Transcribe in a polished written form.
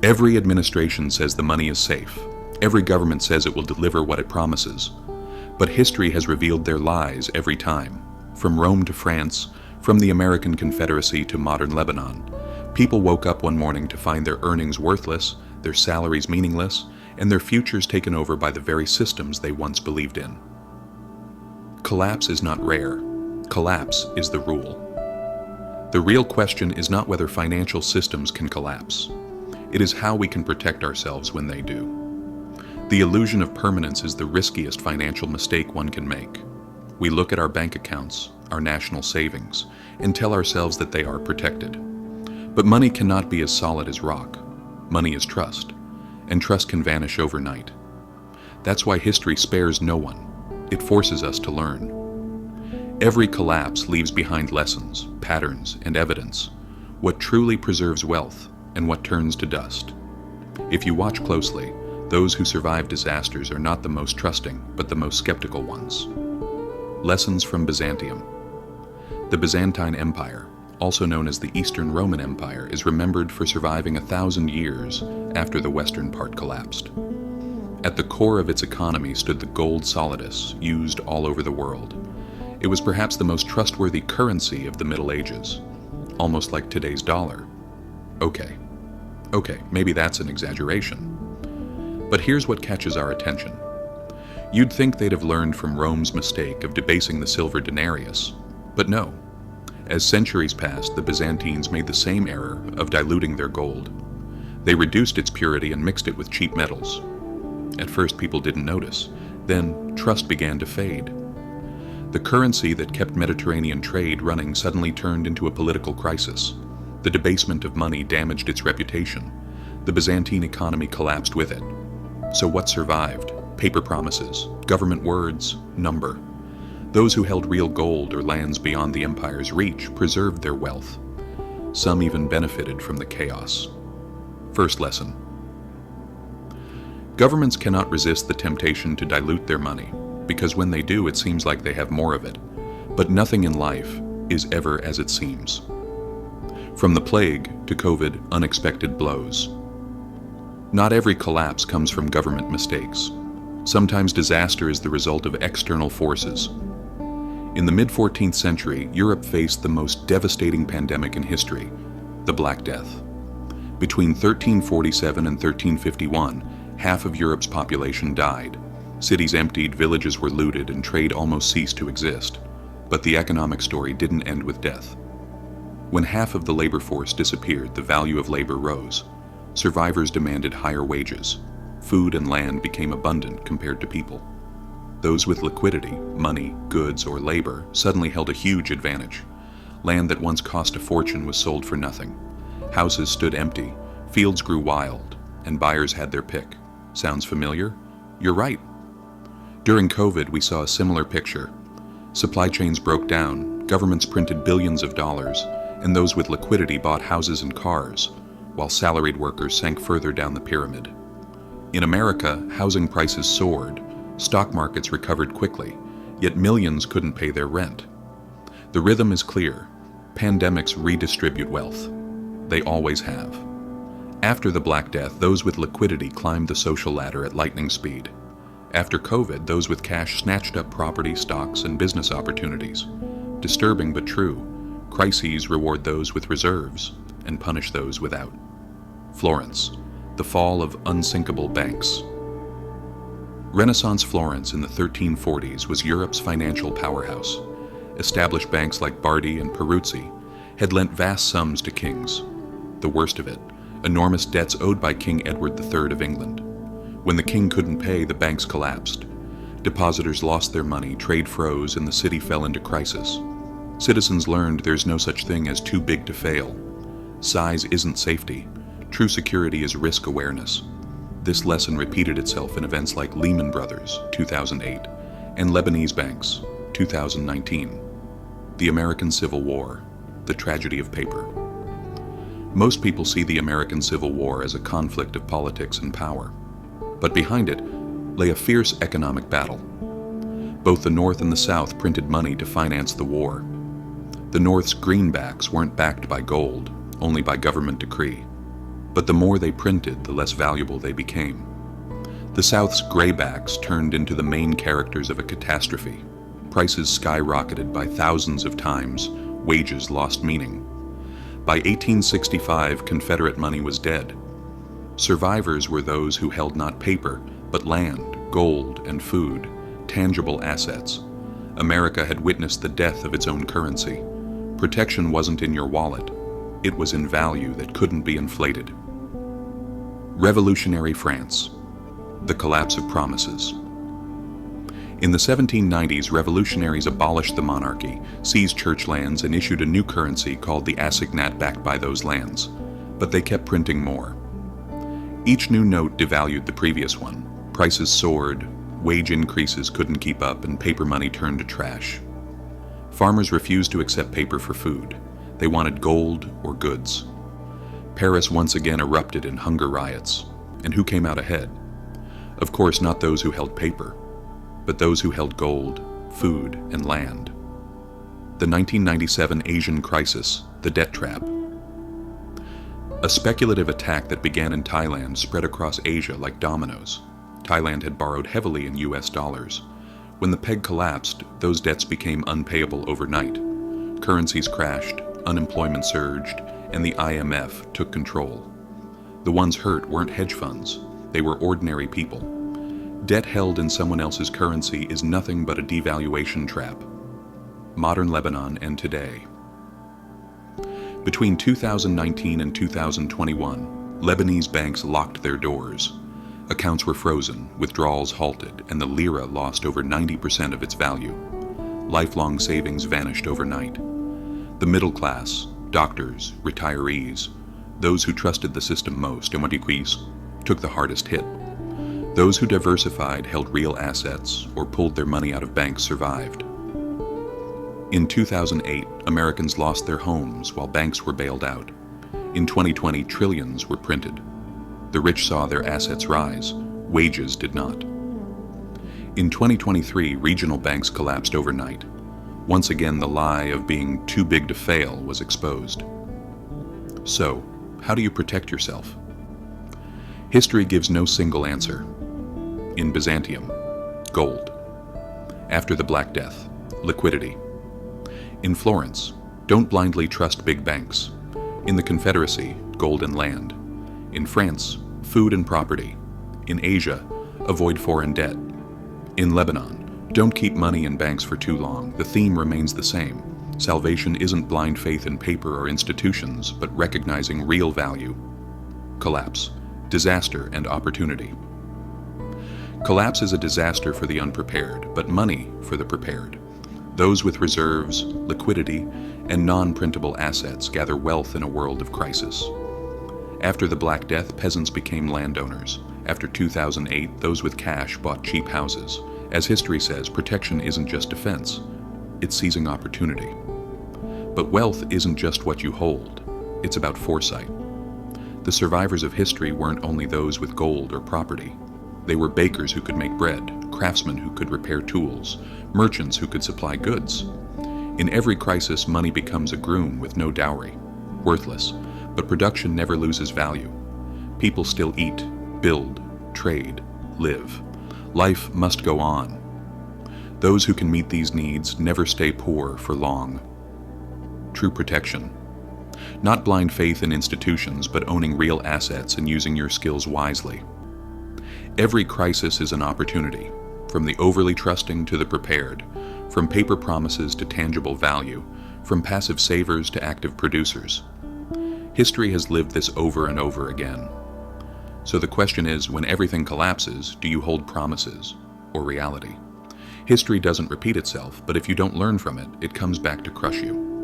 Every administration says the money is safe. Every government says it will deliver what it promises. But history has revealed their lies every time. From Rome to France, from the American Confederacy to modern Lebanon, people woke up one morning to find their earnings worthless, their salaries meaningless, and their futures taken over by the very systems they once believed in. Collapse is not rare. Collapse is the rule. The real question is not whether financial systems can collapse. It is how we can protect ourselves when they do. The illusion of permanence is the riskiest financial mistake one can make. We look at our bank accounts, our national savings, and tell ourselves that they are protected. But money cannot be as solid as rock. Money is trust, and trust can vanish overnight. That's why history spares no one. It forces us to learn. Every collapse leaves behind lessons, patterns, and evidence, what truly preserves wealth and what turns to dust. If you watch closely, those who survive disasters are not the most trusting, but the most skeptical ones. Lessons from Byzantium. The Byzantine Empire, also known as the Eastern Roman Empire, is remembered for surviving 1,000 years after the western part collapsed. At the core of its economy stood the gold solidus, used all over the world. It was perhaps the most trustworthy currency of the Middle Ages, almost like today's dollar. Okay, maybe that's an exaggeration. But here's what catches our attention. You'd think they'd have learned from Rome's mistake of debasing the silver denarius, but no. As centuries passed, the Byzantines made the same error of diluting their gold. They reduced its purity and mixed it with cheap metals. At first, people didn't notice. Then, trust began to fade. The currency that kept Mediterranean trade running suddenly turned into a political crisis. The debasement of money damaged its reputation. The Byzantine economy collapsed with it. So what survived? Paper promises, government words, number. Those who held real gold or lands beyond the empire's reach preserved their wealth. Some even benefited from the chaos. First lesson. Governments cannot resist the temptation to dilute their money, because when they do, it seems like they have more of it. But nothing in life is ever as it seems. From the plague to COVID, unexpected blows. Not every collapse comes from government mistakes. Sometimes disaster is the result of external forces. In the mid-14th century, Europe faced the most devastating pandemic in history, the Black Death. Between 1347 and 1351, half of Europe's population died. Cities emptied, villages were looted, and trade almost ceased to exist. But the economic story didn't end with death. When half of the labor force disappeared, the value of labor rose. Survivors demanded higher wages. Food and land became abundant compared to people. Those with liquidity, money, goods, or labor suddenly held a huge advantage. Land that once cost a fortune was sold for nothing. Houses stood empty, fields grew wild, and buyers had their pick. Sounds familiar? You're right. During COVID, we saw a similar picture. Supply chains broke down, governments printed billions of dollars, and those with liquidity bought houses and cars, while salaried workers sank further down the pyramid. In America, housing prices soared, stock markets recovered quickly, yet millions couldn't pay their rent. The rhythm is clear. Pandemics redistribute wealth. They always have. After the Black Death, those with liquidity climbed the social ladder at lightning speed. After COVID, those with cash snatched up property, stocks, and business opportunities. Disturbing but true. Crises reward those with reserves and punish those without. Florence, the fall of unsinkable banks. Renaissance Florence in the 1340s was Europe's financial powerhouse. Established banks like Bardi and Peruzzi had lent vast sums to kings. The worst of it, enormous debts owed by King Edward III of England. When the king couldn't pay, the banks collapsed. Depositors lost their money, trade froze, and the city fell into crisis. Citizens learned there's no such thing as too big to fail. Size isn't safety. True security is risk awareness. This lesson repeated itself in events like Lehman Brothers, 2008, and Lebanese banks, 2019. The American Civil War, the tragedy of paper. Most people see the American Civil War as a conflict of politics and power. But behind it lay a fierce economic battle. Both the North and the South printed money to finance the war. The North's greenbacks weren't backed by gold, only by government decree. But the more they printed, the less valuable they became. The South's graybacks turned into the main characters of a catastrophe. Prices skyrocketed by thousands of times. Wages lost meaning. By 1865, Confederate money was dead. Survivors were those who held not paper, but land, gold, and food, tangible assets. America had witnessed the death of its own currency. Protection wasn't in your wallet. It was in value that couldn't be inflated. Revolutionary France. The collapse of promises. In the 1790s, revolutionaries abolished the monarchy, seized church lands, and issued a new currency called the assignat backed by those lands. But they kept printing more. Each new note devalued the previous one. Prices soared, wage increases couldn't keep up, and paper money turned to trash. Farmers refused to accept paper for food. They wanted gold or goods. Paris once again erupted in hunger riots. And who came out ahead? Of course, not those who held paper, but those who held gold, food, and land. The 1997 Asian crisis, the debt trap. A speculative attack that began in Thailand spread across Asia like dominoes. Thailand had borrowed heavily in US dollars. When the peg collapsed, those debts became unpayable overnight. Currencies crashed, unemployment surged, and the IMF took control. The ones hurt weren't hedge funds. They were ordinary people. Debt held in someone else's currency is nothing but a devaluation trap. Modern Lebanon and today. Between 2019 and 2021, Lebanese banks locked their doors. Accounts were frozen, withdrawals halted, and the lira lost over 90% of its value. Lifelong savings vanished overnight. The middle class, doctors, retirees, those who trusted the system most, took the hardest hit. Those who diversified, held real assets, or pulled their money out of banks survived. In 2008, Americans lost their homes while banks were bailed out. In 2020, trillions were printed. The rich saw their assets rise. Wages did not. In 2023, regional banks collapsed overnight. Once again, the lie of being too big to fail was exposed. So, how do you protect yourself? History gives no single answer. In Byzantium, gold. After the Black Death, liquidity. In Florence, don't blindly trust big banks. In the Confederacy, gold and land. In France, food and property. In Asia, avoid foreign debt. In Lebanon, don't keep money in banks for too long. The theme remains the same. Salvation isn't blind faith in paper or institutions, but recognizing real value. Collapse, disaster, and opportunity. Collapse is a disaster for the unprepared, but money for the prepared. Those with reserves, liquidity, and non-printable assets gather wealth in a world of crisis. After the Black Death, peasants became landowners. After 2008, those with cash bought cheap houses. As history says, protection isn't just defense, it's seizing opportunity. But wealth isn't just what you hold, it's about foresight. The survivors of history weren't only those with gold or property. They were bakers who could make bread, craftsmen who could repair tools, merchants who could supply goods. In every crisis, money becomes a groom with no dowry, worthless, but production never loses value. People still eat, build, trade, live. Life must go on. Those who can meet these needs never stay poor for long. True protection. Not blind faith in institutions, but owning real assets and using your skills wisely. Every crisis is an opportunity, from the overly trusting to the prepared, from paper promises to tangible value, from passive savers to active producers. History has lived this over and over again. So the question is, when everything collapses, do you hold promises or reality? History doesn't repeat itself, but if you don't learn from it, it comes back to crush you.